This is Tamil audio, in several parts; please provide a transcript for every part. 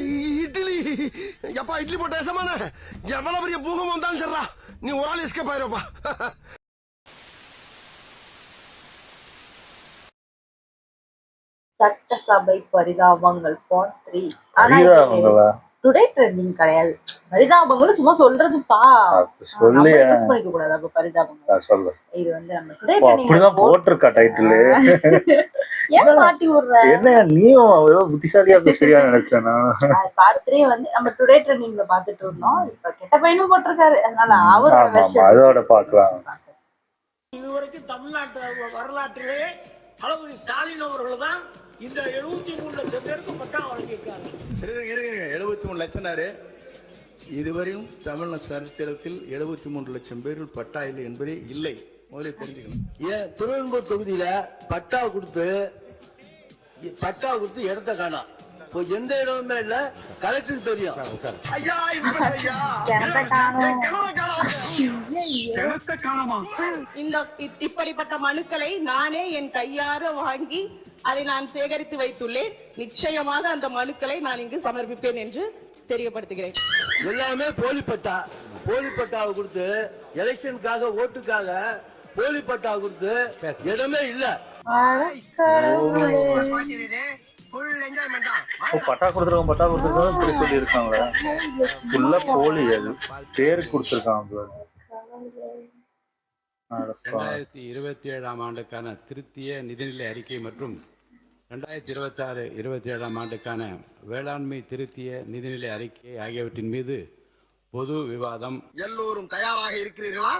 இட்லி எப்பா இட்லி போட்ட சமான எவ்வளவு பெரிய பூகம் வந்தாலும் சரிடா நீ ஒரு ஆள் எஸ்கேப் ஆயிருப்பா. சட்டசபை பரிதாபங்கள் பார்ட் 3. ஆனா டுடே ட்ரெண்டிங் கிடையாது. பரிதாபங்கள் சும்மா சொல்றதுப்பா. நம்ம யூஸ் பண்ணிக்க கூடாது. அப்ப பரிதாபங்கள் சொல்ல இது வந்து நம்ம டுடே ட்ரெண்டிங்ல போட்டுருக்க டைட்டில். ஏன் மாட்டி விடுற? என்ன நீயும் ஏதோ புத்திசாலியா பேசுறியா நினைச்சேன் நான். பார்ட் 3 வந்து நம்ம டுடே ட்ரெண்டிங்ல பாத்துட்டு இருந்தோம். இப்ப கெட்ட பையனும் போட்டிருக்காரு. அதனால அவரோட வெர்ஷன் அதோட பார்க்கலாம். இதுவரைக்கும் தமிழ்நாட்டு வரலாற்றிலே தளபதி ஸ்டாலின் அவர்கள் தான் இந்த 73 லட்சம் பேருக்கு பட்டா வழங்கியிருக்காங்க. 73 லட்சம். இதுவரையும் தமிழ்நாடு சரித்திரத்தில் 73 லட்சம் பேரில் பட்டா இல்லை என்பதே இல்லை. முதல்ல தெரிஞ்சுக்கணும். ஏன் திருவெண்பூர் தொகுதியில பட்டா கொடுத்து இடத்த காணோம். எந்த இடமுமே இல்ல. கலெக்டருக்கு தெரியும். இப்படிப்பட்ட மனுக்களை நானே என் கையார வாங்கி அதை நான் சேகரித்து வைத்துள்ளேன். நிச்சயமாக அந்த மனுக்களை நான் இங்கு சமர்ப்பிப்பேன் என்று தெரியப்படுத்துகிறேன். எல்லாமே போலிப்பட்டா. போலிப்பட்டாவை கொடுத்து எலெக்ஷனுக்காக ஓட்டுக்காக போலிப்பட்டாவை கொடுத்து இடமே இல்ல. பட்டா கொடுத்துருக்கோம் பட்டா கொடுத்துருக்கோம் சொல்லி இருக்காங்க. ஃபுல்லா போலி. அது பேரு கொடுத்துருக்காங்க. 2027ஆம் ஆண்டுக்கான திருத்திய நிதிநிலை அறிக்கை மற்றும் 2026-27ஆம் ஆண்டுக்கான வேளாண்மை திருத்திய நிதிநிலை அறிக்கை ஆகியவற்றின் மீது பொது விவாதம். எல்லோரும் தயாராக இருக்கிறீர்களா?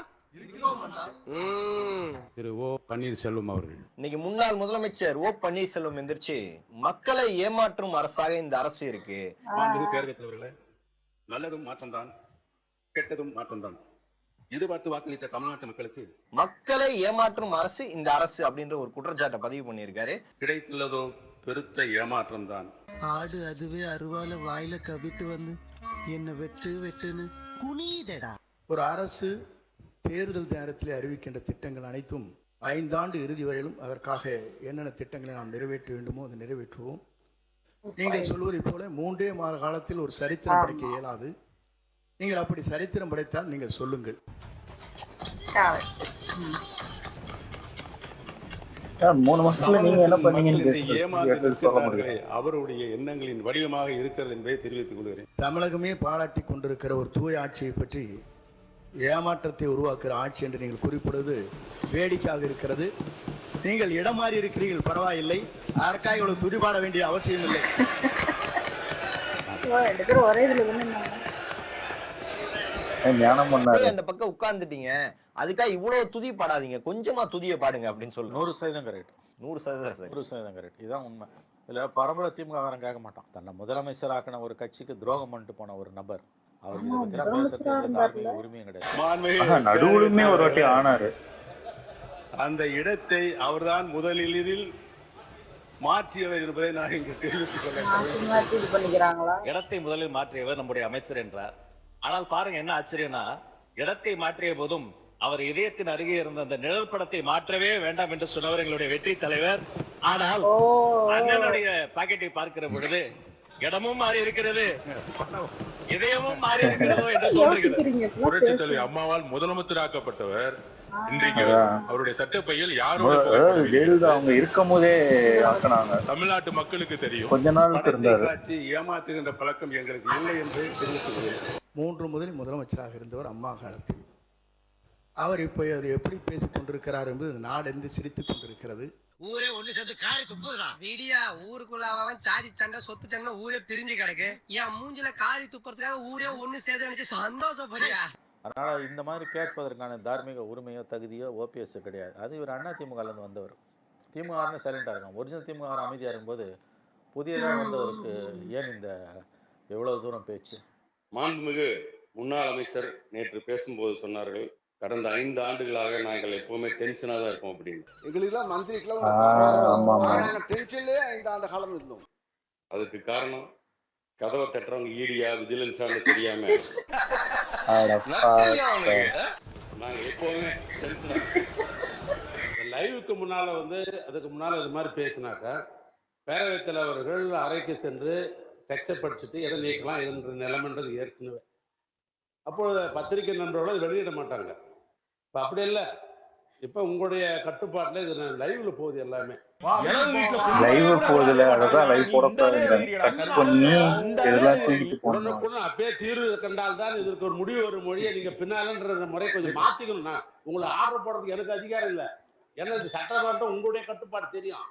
திரு ஓ பன்னீர்செல்வம் அவர்கள். இன்னைக்கு முன்னாள் முதலமைச்சர் ஓ பன்னீர்செல்வம் எந்திரிச்சு மக்களை ஏமாற்றும் அரசாக இந்த அரசு இருக்கு. நல்லதும் மாற்றம் தான், கெட்டதும் மாற்றம் தான். எதிர்பார்த்து வாக்களித்த தமிழ்நாட்டு மக்களுக்கு மக்களை ஏமாற்றும் அரசு இந்த அரசு அப்படின்ற ஒரு குற்றச்சாட்டை பதிவு பண்ணியிருக்காரு. கிடைத்துள்ளதோ பெருத்த ஏமாற்றம் தான். ஆடு அதுவே அருவால வாயில கவிட்டு வந்து என்ன வெட்டுன்னு குனிதடா. ஒரு அரசு தேர்தல் நேரத்தில் அறிவிக்கின்ற திட்டங்கள் அனைத்தும் 5 ஆண்டு இறுதி வரையிலும் அதற்காக என்னென்ன திட்டங்களை நாம் நிறைவேற்ற வேண்டுமோ அதை நிறைவேற்றுவோம். நீங்கள் சொல்வதை போல 3 மாத காலத்தில் ஒரு சரித்திரம் படைக்க இயலாது. நீங்கள் அப்படி சரித்திரம் படைத்தால் நீங்கள் சொல்லுங்கள். அவருடைய எண்ணங்களின் வடிவமாக இருக்கிறது என்பதை தெரிவித்துக் கொள்கிறேன். தமிழகமே பாராட்டி கொண்டிருக்கிற ஒரு தூய ஆட்சியை பற்றி ஏமாற்றத்தை உருவாக்குற ஆட்சி என்று நீங்கள் குறிப்பிடுவது வேடிக்கையாக இருக்கிறது. நீங்கள் இடம் மாறி இருக்கிறீர்கள், பரவாயில்லை. அதற்காக இவ்வளவு துடிபாட வேண்டிய அவசியம் இல்லை. அந்த பக்கம் உட்கார்ந்துட்டீங்க, அதுக்காக இவ்வளவு துதி பாடாதீங்க, கொஞ்சமா துதிய பாடுங்க அப்படின்னு சொல்லு. 100% கரெக்ட். 100% கரெக்ட். இதுதான் உண்மை. இதுல பரம்பரை திமுக கேட்க மாட்டான். தன்னை முதலமைச்சர் ஆக்கின ஒரு கட்சிக்கு துரோகம் பண்ணிட்டு போன ஒரு நபர் அவர் இதை பத்தி பேசுறதுக்கு உரிமையும் கிடையாது. நடுவுலுமே ஒரு வாட்டி ஆனாரு. அந்த இடத்தை அவர்தான் முதலில் மாற்றியவர் என்பதை நான் இங்கு தெரிவித்துக் கொள்ள. இடத்தை முதலில் மாற்றியவர் நம்முடைய அமைச்சர் என்றார். ஆனால் பாருங்க என்ன ஆச்சரியம்னா, இடத்தை மாற்றிய போதும் அவர் இதயத்தின் அருகே இருந்த அந்த நிழற்படத்தை மாற்றவே வேண்டாம் என்று சொன்னவர் எங்களுடைய வெற்றி தலைவர். ஆனால் அண்ணனுடைய பாக்கெட்டை பார்க்கிற பொழுது இடமும் மாறி இருக்கிறது, இதயமும் மாறி இருக்கிறதோ என்று தோன்றுகிறது. புரட்சி தலைவி அம்மாவால் முதலமைச்சராக்கப்பட்டவர் இன்றைக்கு அவருடைய சட்டப்பையில் யாரும் அவங்க இருக்கும் போதே தமிழ்நாட்டு மக்களுக்கு தெரியும். கொஞ்ச நாள் காட்சி ஏமாற்றுகின்ற பழக்கம் எங்களுக்கு இல்லை என்று தெரிவித்துள்ளேன். 3 முதலில் முதலமைச்சராக இருந்தவர் அம்மா காலத்தில். அவர் இப்போ அது எப்படி பேசிக் கொண்டிருக்கிறார் என்பது நாடெந்து சிரித்துக் கொண்டிருக்கிறது. ஊரே ஒண்ணு சேர்ந்து காரி துப்புதுடா. விடியா ஊருக்குள்ள அவன் சாதி சண்டை சொத்து சண்டை ஊரே பிரிஞ்சு கிடக்கு. என் மூஞ்சில காரி துப்புறதுக்காக ஊரே ஒண்ணு சேர்த்து நினைச்சு சந்தோஷப்படியா. அதனால இந்த மாதிரி கேட்பதற்கான தார்மீக உரிமையோ தகுதியோ ஓபிஎஸ் கிடையாது. அது இவர் அண்ணா திமுகலேருந்து வந்தவர். திமுக சைலண்டாக இருக்கும். ஒரிஜினல் திமுக அமைதியாக இருக்கும்போது புதியதாக வந்தவருக்கு ஏன் இந்த எவ்வளவு தூரம் பேச்சு? மாண்புமிகு முன்னாள் அமைச்சர் நேற்று பேசும்போது சொன்னார்கள், கடந்த 5 ஆண்டுகளாக நாங்கள் எப்பவுமே டென்ஷனாக தான் இருப்போம் அப்படின்னு. எங்களுக்கெல்லாம் மந்திரிக்கெல்லாம் டென்ஷன்லேயே 5 ஆண்டு காலம் இருந்தோம். அதுக்கு காரணம் கதவை தட்டுறவங்க ஈடியா விஜிலன்ஸான்னு தெரியாம நாங்க எப்பவுமே லைவுக்கு முன்னால அதுக்கு முன்னால இது மாதிரி பேசினாக்கா பேரவைத் தலைவர்கள் அறைக்கு சென்று டெக்ஸ்டை படிச்சுட்டு எதை நீக்கலாம் எதுன்ற நிலைமைன்றது ஏற்கனவே. அப்பொழுது பத்திரிகை நண்பர்களோடு அது வெளியிட மாட்டாங்க. இப்போ அப்படி இல்லை, இப்போ உங்களுடைய கட்டுப்பாட்டில் இது லைவ்ல போகுது எல்லாமே. உடனுக்குடன் அப்பயே தீர்வு கண்டால் தான் இதற்கு ஒரு முடிவு ஒரு மொழியை நீங்க பின்னாலன்ற முறை கொஞ்சம் மாத்திக்கணும். உங்களை ஆர்டர் போடுறதுக்கு எனக்கு அதிகாரம் இல்லை. ஏன்னா இது சட்டமன்றம் உங்களுடைய கட்டுப்பாடு தெரியும்.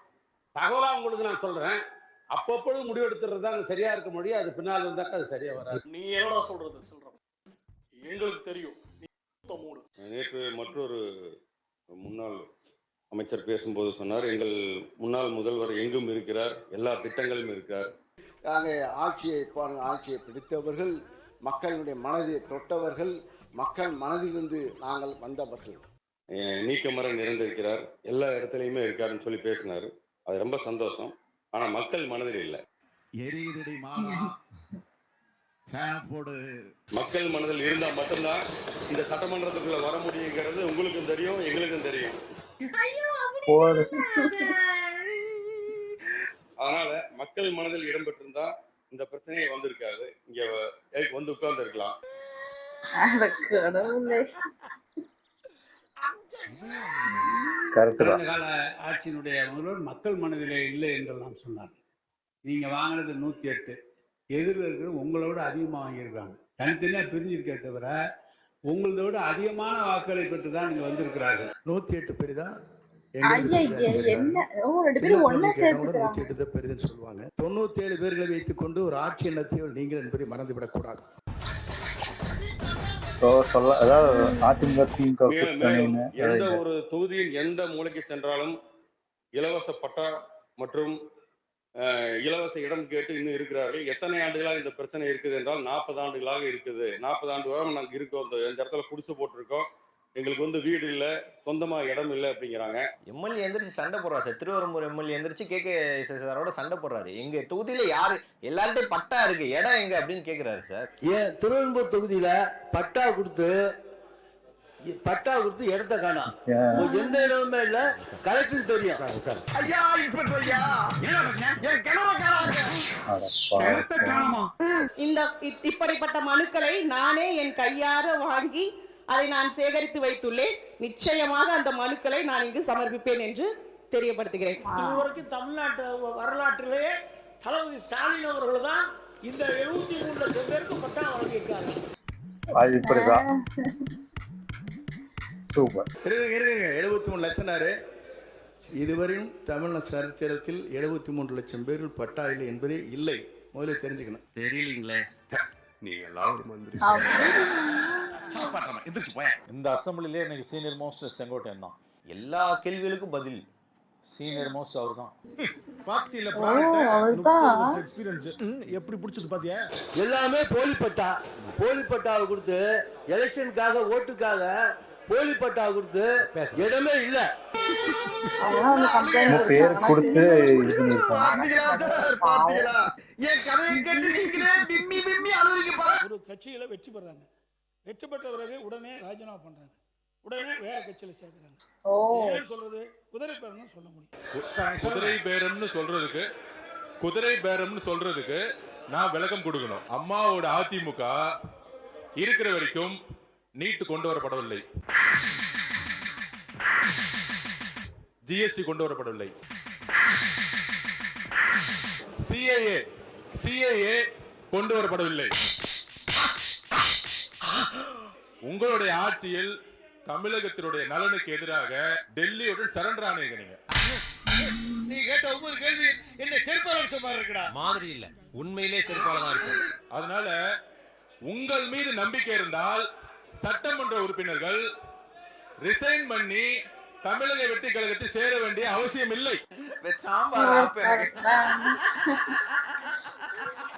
தகவலா உங்களுக்கு நான் சொல்றேன். அப்பப்பொழுது முடிவெடுத்துறது தான் சரியா இருக்க முடியும். அது பின்னால் இருந்தாக்க அது சரியா வராது. நீ என்னடா சொல்றது சொல்றோம், எங்களுக்கு தெரியும். நேற்று மற்றொரு முன்னாள் அமைச்சர் பேசும்போது சொன்னார், எங்கள் முன்னாள் முதல்வர் எங்கும் இருக்கிறார், எல்லா திட்டங்களும் இருக்கிறார். ஆட்சியை பிடித்தவர்கள், மக்களுடைய மனதை தொட்டவர்கள், மக்கள் மனதிலிருந்து நாங்கள் வந்தவர்கள். நீக்கமர நிறைந்திருக்கிறார், எல்லா இடத்துலையுமே இருக்காருன்னு சொல்லி பேசினார். அது ரொம்ப சந்தோஷம். ஆனா மக்கள் மனதில் இல்லை. மக்கள் மனதில் இருந்தா மட்டும்தான் இந்த சட்டமன்றத்துக்குள்ள வர முடியுங்கிறது உங்களுக்கும் தெரியும், எங்களுக்கும் தெரியும். அதனால மக்கள் மனதில் இடம்பெற்றிருந்தா இந்த பிரச்சனையை வந்திருக்காது, இங்க வந்து உட்கார்ந்து இருக்கலாம். கடந்த கால ஆட்சியினுடைய முதல்வர் மக்கள் மனதிலே இல்லை என்றெல்லாம் சொன்னார். நீங்க வாங்கினது 108, எதிரில் இருக்கிற உங்களோட அதிகமாக வாங்கியிருக்காங்க. தனித்தனியாக பிரிஞ்சிருக்கே தவிர உங்களோட அதிகமான வாக்குகளை பெற்று தான் நீங்க வந்திருக்கிறார்கள். 108 பேர் தான் பெரிதுன்னு சொல்லுவாங்க. 97 பேர்களை வைத்துக் கொண்டு ஒரு ஆட்சி எண்ணத்தையும் நீங்கள் என்பதை மறந்துவிடக் கூடாது. எந்த ஒரு தொகுதியில் எந்த மூலைக்கு சென்றாலும் இலவச பட்டா மற்றும் இலவச இடம் கேட்டு இன்னும் இருக்கிறார்கள். எத்தனை ஆண்டுகளாக இந்த பிரச்சனை இருக்குது என்றால் 40 ஆண்டுகளாக இருக்குது. 40 ஆண்டுகளாக நாங்கள் இருக்கோம், இந்த இடத்துல குடிசை போட்டிருக்கோம், எங்களுக்கு வந்து வீடு இல்லை, சொந்தமா இடம் இல்லை அப்படிங்கிறாங்க. எம்எல்ஏ எந்திரிச்சு சண்டை போடுறாரு சார். திருவரம்பூர் எம்எல்ஏ எந்திரிச்சு கேகேஎஸ்எஸ்ஆரோட சண்டை போடுறாரு. எங்க தொகுதியில யாரு எல்லார்ட்டையும் பட்டா இருக்கு, இடம் எங்க அப்படின்னு கேக்குறாரு சார். ஏன் திருவரம்பூர் தொகுதியில பட்டா கொடுத்து இடத்த காணோம், எந்த இடமுமே இல்ல, கலெக்டருக்கு தெரியும். இப்படிப்பட்ட மனுக்களை நானே என் கையார வாங்கி அதை நான் சேகரித்து வைத்துள்ளேன். நிச்சயமாக அந்த மனுக்களை நான் இங்கு சமர்ப்பிப்பேன் என்று தெரியப்படுத்துகிறேன். இதுவரைக்கும் தமிழ்நாட்டு வரலாற்றிலேயே தளபதி ஸ்டாலின் அவர்கள் தான் இந்த 73 லட்சம் பேருக்கு பட்டா வழங்கியிருக்காங்க. 73 லட்சம். இதுவரையும் தமிழ் சரித்திரத்தில் 73 லட்சம் பேர்கள் பட்டா இல்லை என்பதே இல்லை. முதல்ல தெரிஞ்சுக்கணும். தெரியலீங்களே, இந்த அசம்பிளிலே எனக்கு சீனியர் மோஸ்ட் செங்கோட்டையன் தான். எல்லா கேள்விகளுக்கும் பதில் சீனியர் மோஸ்ட் அவர் தான். எப்படி பிடிச்சது பாத்தியா? எல்லாமே போலி பட்டாவை கொடுத்து எலெக்ஷனுக்காக ஓட்டுக்காக போலி பட்டா கொடுத்து இடமே இல்ல பேர் கொடுத்து ஒரு கட்சியில வெற்றி பெறாங்க. வெற்றி பெற்ற பிறகு உடனே ராஜினாமா பண்றாங்க, உடனே வேற கட்சியில சேர்க்கிறாங்க. சொல்றது குதிரை பேரம்னு சொல்ல முடியும். குதிரை பேரம்னு சொல்றதுக்கு நான் விளக்கம் கொடுக்கணும். அம்மாவோட அதிமுக இருக்கிற வரைக்கும் நீட் கொண்டு வரப்படவில்லை, ஜிஎஸ்டி கொண்டு வரப்படவில்லை, சிஏஏ கொண்டு வரப்படவில்லை. உங்களுடைய ஆட்சியில் தமிழகத்தினுடைய நலனுக்கு எதிராக டெல்லியுடன் சரண்டர் ஆனீங்க. நீ கேட்ட ஒவ்வொரு கேள்வி என்ன செருப்பாளர் மாதிரி இருக்குடா. மாதிரி இல்ல, உண்மையிலே செருப்பாளர் இருக்கு. அதனால உங்கள் மீது நம்பிக்கை இருந்தால் சட்டமன்ற உறுப்பினர்கள் ரிசைன் பண்ணி தமிழக வெற்றி கழகத்தில் சேர வேண்டிய அவசியம் இல்லை.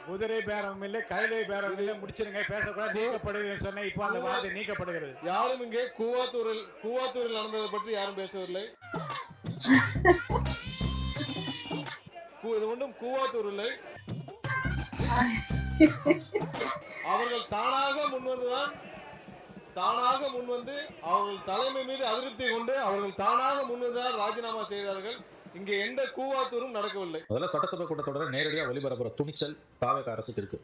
குதிரை பேரம் இல்லை, கைலை பேரம் இல்லை, முடிச்சிருங்க, பேசக்கூடாது, நீக்கப்படுகிறது சொன்ன. இப்போ அந்த வார்த்தை நீக்கப்படுகிறது. யாரும் இங்கே கூவாத்தூரில் நடந்ததை பற்றி யாரும் பேசவில்லை. இது ஒன்றும் கூவாத்தூர் இல்லை. அவர்கள் தானாக முன்வந்து அவர்கள் தலைமை மீது அதிருப்தி கொண்டு அவர்கள் தானாக முன்வந்துதான் ராஜினாமா செய்தார்கள். இங்க எந்த கூவாத்தூரும் நடக்கவில்லை. முதல்ல சட்டசபை கூட்டத்தொடரை நேரடியாக ஒளிபரப்புற துணிச்சல் தாவேக அரசுக்கு இருக்கு.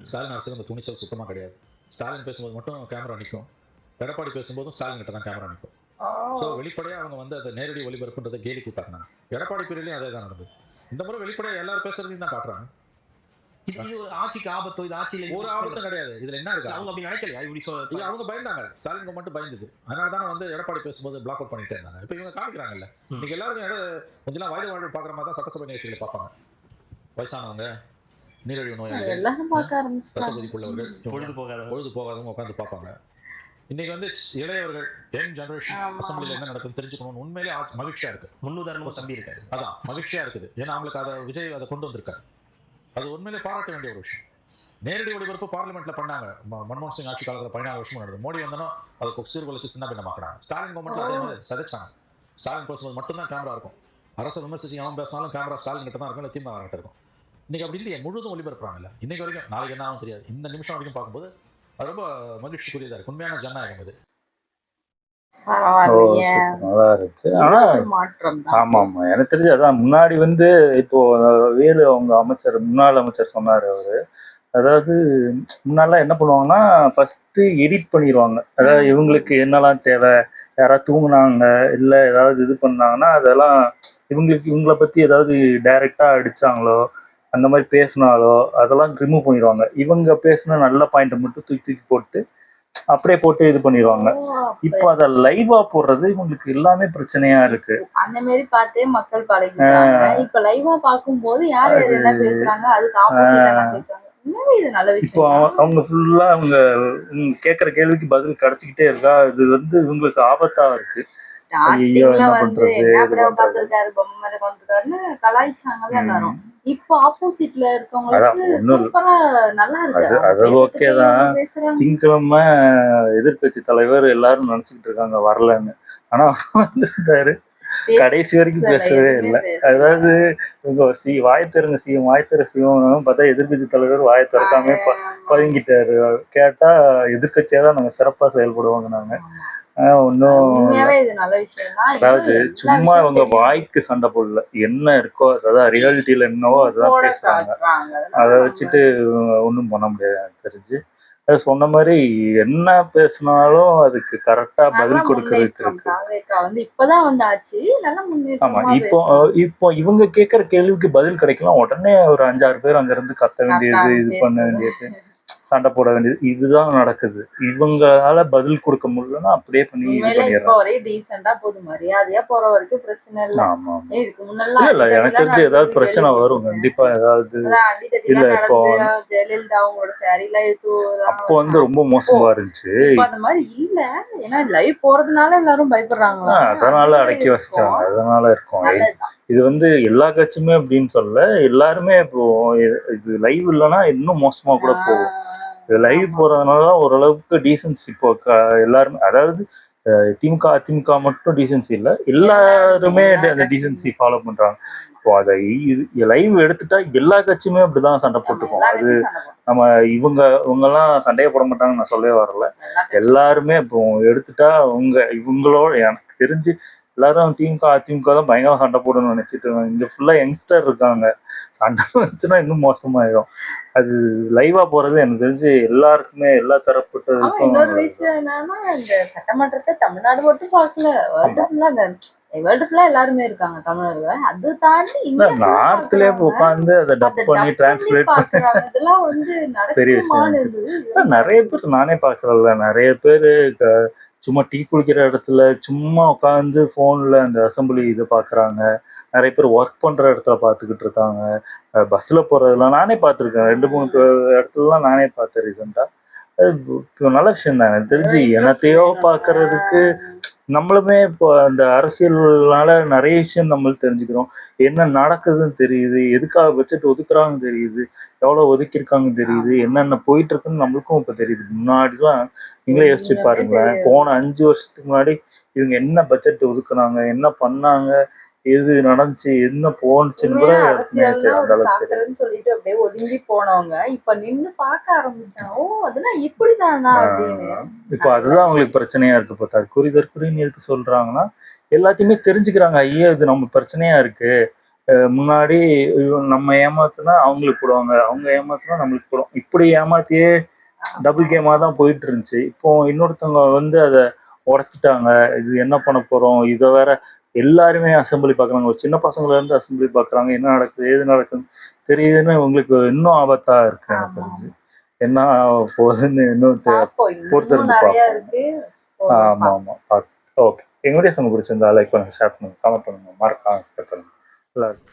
ஸ்டாலின் அரசுக்கு அந்த துணிச்சல் சுத்தமா கிடையாது. ஸ்டாலின் பேசும்போது மட்டும் கேமரா நிற்கும், எடப்பாடி பேசும்போதும் ஸ்டாலின் கிட்ட தான் கேமரா நிற்கும். ஸோ வெளிப்படையாக அவங்க வந்து அதை நேரடி ஒளிபரப்புன்றதை கேலி கூட்டாங்க. எடப்பாடி பீரியட்லையும் அதே தான் நடந்தது. இந்த முறை வெளிப்படையாக எல்லாரும் பேசுறதையும் தான் காட்டுறாங்க. இது ஆட்சிக்கு ஆபத்தோ, இது ஆட்சியில ஒரு ஆபத்தும் கிடையாது. இதுல என்ன இருக்கு? அவங்க அப்படி நினைக்கலையா? இப்படி அவங்க பயந்தாங்க. ஸ்டாலின் கவர்மெண்ட் பயந்தது. அதனால தானே வந்து எடப்பாடி பேசும்போது பிளாக் அவுட் பண்ணிட்டே இருந்தாங்க. இப்போ இவங்க காமிக்கிறாங்கல்ல, இன்னைக்கு எல்லாரும் கொஞ்சம் வயது வாழ்வு பார்க்குற மாதிரி தான் சட்டசபை நிகழ்ச்சிகளை பார்ப்பாங்க. வயசானவங்க, நீரிழிவு நோயாளிகள், ரத்த கொதிப்புள்ளவர்கள், பொழுது போகாதவங்க உட்காந்து பார்ப்பாங்க. இன்னைக்கு வந்து இளையவர்கள், யங் ஜெனரேஷன் அசம்பிளியில் என்ன நடக்குதுன்னு தெரிஞ்சுக்கணும்னு உண்மையிலே மகிழ்ச்சியா இருக்கு. முன்னுதாரணம் தம்பி இருக்காரு. அதான் மகிழ்ச்சியா இருக்குது. ஏன்னா அவங்களுக்கு அதை விஜய் அதை கொண்டு வந்திருக்காரு. அது உண்மையிலே பாராட்ட வேண்டிய ஒரு விஷயம். நேரடி ஒளிபரப்பு பார்லிமெண்ட்ல பண்ணாங்க. மன்மோகன் சிங் ஆட்சி காலத்தில் 14 வருஷம் நடந்தது. மோடி வந்தனும் அதுக்கு சீர்குலைச்சு சின்ன பின்னமாக்குறாங்க. ஸ்டாலின் கவர்மெண்ட்ல அதே மாதிரி சதைச்சாங்க. ஸ்டாலின் பேசும்போது மட்டும்தான் கேமரா இருக்கும். அரசு விமர்சிச்சு அவன் பேசினாலும் கேமரா ஸ்டாலின் கிட்ட தான் இருக்கும், இல்லை திமுக கிட்ட இருக்கும். இன்னைக்கு அப்படி இல்லையே, முழுதும் ஒளிபரப்புறாங்கல்ல. இன்னைக்கு வரைக்கும், நாளைக்கு என்ன ஆகும் தெரியாது. இந்த நிமிஷம் வரைக்கும் பார்க்கும்போது அது ரொம்ப மகிழ்ச்சிக்குரியதா இருக்கு. உண்மையான ஜனநாயகம் இது. நல்லா இருந்துச்சு. ஆனா ஆமா ஆமா எனக்கு தெரிஞ்சு அதான் முன்னாடி வந்து இப்போ வேலு அவங்க அமைச்சர், முன்னாள் அமைச்சர் சொன்னாரு அவரு. அதாவது முன்னாடிலாம் என்ன பண்ணுவாங்கன்னா ஃபர்ஸ்ட் எடிட் பண்ணிடுவாங்க. அதாவது இவங்களுக்கு என்னெல்லாம் தேவை, யாராவது தூங்குனாங்க இல்லை ஏதாவது இது பண்ணாங்கன்னா அதெல்லாம் இவங்களை பத்தி ஏதாவது டைரக்டா அடிச்சாங்களோ அந்த மாதிரி பேசினாலோ அதெல்லாம் ரிமூவ் பண்ணிடுவாங்க. இவங்க பேசின நல்ல பாயிண்ட்டை மட்டும் தூக்கி போட்டு அப்படியே போட்டு இது பண்ணிடுவாங்க. இப்போ அத லைவா போடுறது இவங்களுக்கு எல்லாமே பிரச்சனையா இருக்கு. அந்த மாதிரி பார்த்தே மக்கள் பழகிட்டாங்க. இப்ப லைவா பார்க்கும்போது யார் என்ன பேசுறாங்க, அதுக்கு ஆப்போசிட்டா என்ன பேசுறாங்க. இது நல்ல விஷயம். இப்போ அவங்க ஃபுல்லா அவங்க கேட்குற கேள்விக்கு பதில் கிடைச்சிக்கிட்டே இருக்கா. இது வந்து இவங்களுக்கு ஆபத்தா இருக்கு. ஐயோ என்ன பண்றது, கலாய்ச்சாங்க எல்லாரும். இப்போ ஆப்போசிட்ல இருக்கவங்களுக்கு சூப்பரா நல்லா இருக்கு. அது ஓகே தான். திங்கக்கிழமை எதிர்கட்சி தலைவர் எல்லாரும் நினைச்சுக்கிட்டு இருக்காங்க வரலன்னு. ஆனா வந்துருந்தாரு, கடைசி வரைக்கும் பேசவே இல்லை. அதாவது இவங்க வாய் திறங்க சிஎம், வாய் திற சிஎம் பார்த்தா எதிர்கட்சி தலைவர் வாயை திறக்காம பதுங்கிட்டாரு. கேட்டா எதிர்கட்சியா தான் நாங்க சிறப்பா செயல்படுவாங்க நாங்க. அதாவது சும்மா இவங்க வாய்க்கு சண்டை போடல, என்ன இருக்கோ அதாவது ரியாலிட்டியில என்னவோ அதுதான் பேசுறாங்க. அதை வச்சுட்டு ஒன்றும் பண்ண முடியாது எனக்கு தெரிஞ்சு. அது சொன்ன மாதிரி என்ன பேசினாலும் அதுக்கு கரெக்டா பதில் கொடுக்கறதுக்கு இருக்கு. ஆமா இப்போ இவங்க கேட்கற கேள்விக்கு பதில் கிடைக்கலாம், உடனே ஒரு 5-6 பேர் அங்க இருந்து கத்த வேண்டியது, இது பண்ண வேண்டியது, சண்டை போட வேண்டியது, இதுதான் நடக்குது. இவங்களால பதில் கொடுக்க முடியலன்னா அப்படியே பண்ணி இல்ல எனக்கு தெரிஞ்சு ஏதாவது பிரச்சனை வரும் கண்டிப்பா. ஏதாவது இல்ல இப்போ அப்போ வந்து ரொம்ப மோசமா இருந்துச்சு. அதனால அடக்கி வச்சிட்டாங்க. அதனால இருக்கும். இது வந்து எல்லா கட்சியுமே அப்படின்னு சொல்ல, எல்லாருமே இப்போ இது லைவ் இல்லைன்னா இன்னும் மோசமா கூட போகும். இது லைவ் போறதுனாலதான் ஓரளவுக்கு டீசன்சி இப்போ எல்லாருமே, அதாவது திமுக அதிமுக மட்டும் டீசன்சி இல்லை, எல்லாருமே அந்த டீசன்சி ஃபாலோ பண்றாங்க. இப்போ அதை லைவ் எடுத்துட்டா எல்லா கட்சியுமே அப்படிதான் சண்டை போட்டுக்கும். அது நம்ம இவங்கெல்லாம் சண்டையே போட மாட்டாங்கன்னு நான் சொல்லவே வரல. எல்லாருமே இப்போ எடுத்துட்டா இவங்களோட எனக்கு தெரிஞ்சு எல்லாரும் திமுக அதிமுக தான் பயங்கர சண்டை போடணும்னு நினைச்சிட்டு இருக்காங்க. இங்க ஃபுல்லா யங்ஸ்டர் இருக்காங்க. சண்டை வந்துச்சுன்னா இன்னும் மோசமாயிடும். அது லைவா போறது எனக்கு தெரிஞ்சு எல்லாருக்குமே எல்லா தரப்பட்டதுக்கும். இன்னொரு விஷயம் என்னன்னா, இந்த சட்டமன்றத்தை தமிழ்நாடு மட்டும் பார்க்கல, வேர்ல்டு ஃபுல்லா எல்லாருமே இருக்காங்க தமிழர்கள். அது தாண்டி நார்த்லயே உட்காந்து அதை டப் பண்ணி டிரான்ஸ்லேட் பாக்குறாங்க. இதெல்லாம் வந்து பெரிய விஷயம். நிறைய பேர், நானே பார்க்கறதில்ல, நிறைய பேர் சும்மா டீ குடிக்கிற இடத்துல சும்மா உட்காந்து ஃபோனில் அந்த அசம்பிளி இதை பார்க்குறாங்க. நிறைய பேர் ஒர்க் பண்ணுற இடத்துல பார்த்துக்கிட்டு இருக்காங்க. பஸ்ஸில் போகிறதெல்லாம் நானே பார்த்துருக்கேன். 2-3 இடத்துலலாம் நானே பார்த்தேன் ரீசெண்டாக. அது நல்ல விஷயம் தான். எனக்கு தெரிஞ்சு என்னத்தையோ பார்க்கறதுக்கு நம்மளுமே இப்போ அந்த அரசியல்னால நிறைய விஷயம் நம்மளுக்கு தெரிஞ்சுக்கிறோம். என்ன நடக்குதுன்னு தெரியுது, எதுக்காக பட்ஜெட் ஒதுக்குறாங்கன்னு தெரியுது, எவ்வளோ ஒதுக்கியிருக்காங்கன்னு தெரியுது, என்னென்ன போயிட்டு இருக்குன்னு நம்மளுக்கும் இப்போ தெரியுது. முன்னாடிலாம் நீங்களே யோசிச்சு பாருங்களேன், போன 5 வருஷத்துக்கு முன்னாடி இவங்க என்ன பட்ஜெட் ஒதுக்குனாங்க, என்ன பண்ணாங்க, எது நடந்துச்சு என்ன போனுச்சுன்னு கூட உண்மையா அரசியல்னா அந்த ஒரு அளவுக்கு தெரியும். சாக்கடைன்னு சொல்லிட்டு அப்படியே ஒதுங்கி போனவங்க இப்ப நின்னு பார்க்க ஆரம்பிச்சாங்க. ஓ அதெல்லாம் இப்படிதானா அப்படின்னு. இப்போ அதுதான் அவங்களுக்கு பிரச்சனையா இருக்கு. இப்போ தற்கொலை தற்கொலைன்னு எதுக்கு சொல்றாங்கன்னா எல்லாத்தையுமே தெரிஞ்சுக்கிறாங்க. ஐயா இது நம்ம பிரச்சனையா இருக்கு. முன்னாடி நம்ம ஏமாத்துனா அவங்களுக்கு போடுவாங்க, அவங்க ஏமாத்துனா நம்மளுக்கு போடுவோம். இப்படி ஏமாத்தியே டபுள் கேமா தான் போயிட்டு இருந்துச்சு. இப்போ இன்னொருத்தவங்க வந்து அதை உடைச்சிட்டாங்க. இது என்ன பண்ண போறோம், இதை வேற எல்லாருமே அசம்பிளி பார்க்குறாங்க. ஒரு சின்ன பசங்கள இருந்து அசம்பிளி பார்க்குறாங்க. என்ன நடக்குது ஏது நடக்குதுன்னு தெரியுதுன்னு உங்களுக்கு இன்னும் ஆபத்தா இருக்கு. எனக்கு தெரிஞ்சு என்ன போகுதுன்னு இன்னும் பொறுத்திருந்து பார்ப்போம். ஆமா ஆமா ஓகே. எங்களுடைய சங்க பிடிச்சிருந்தா லைக் பண்ணுங்க, ஷேர் பண்ணுங்க, கமெண்ட் பண்ணுங்க, மறக்காம சப்ஸ்கிரைப் பண்ணுங்க. எல்லாருக்கும்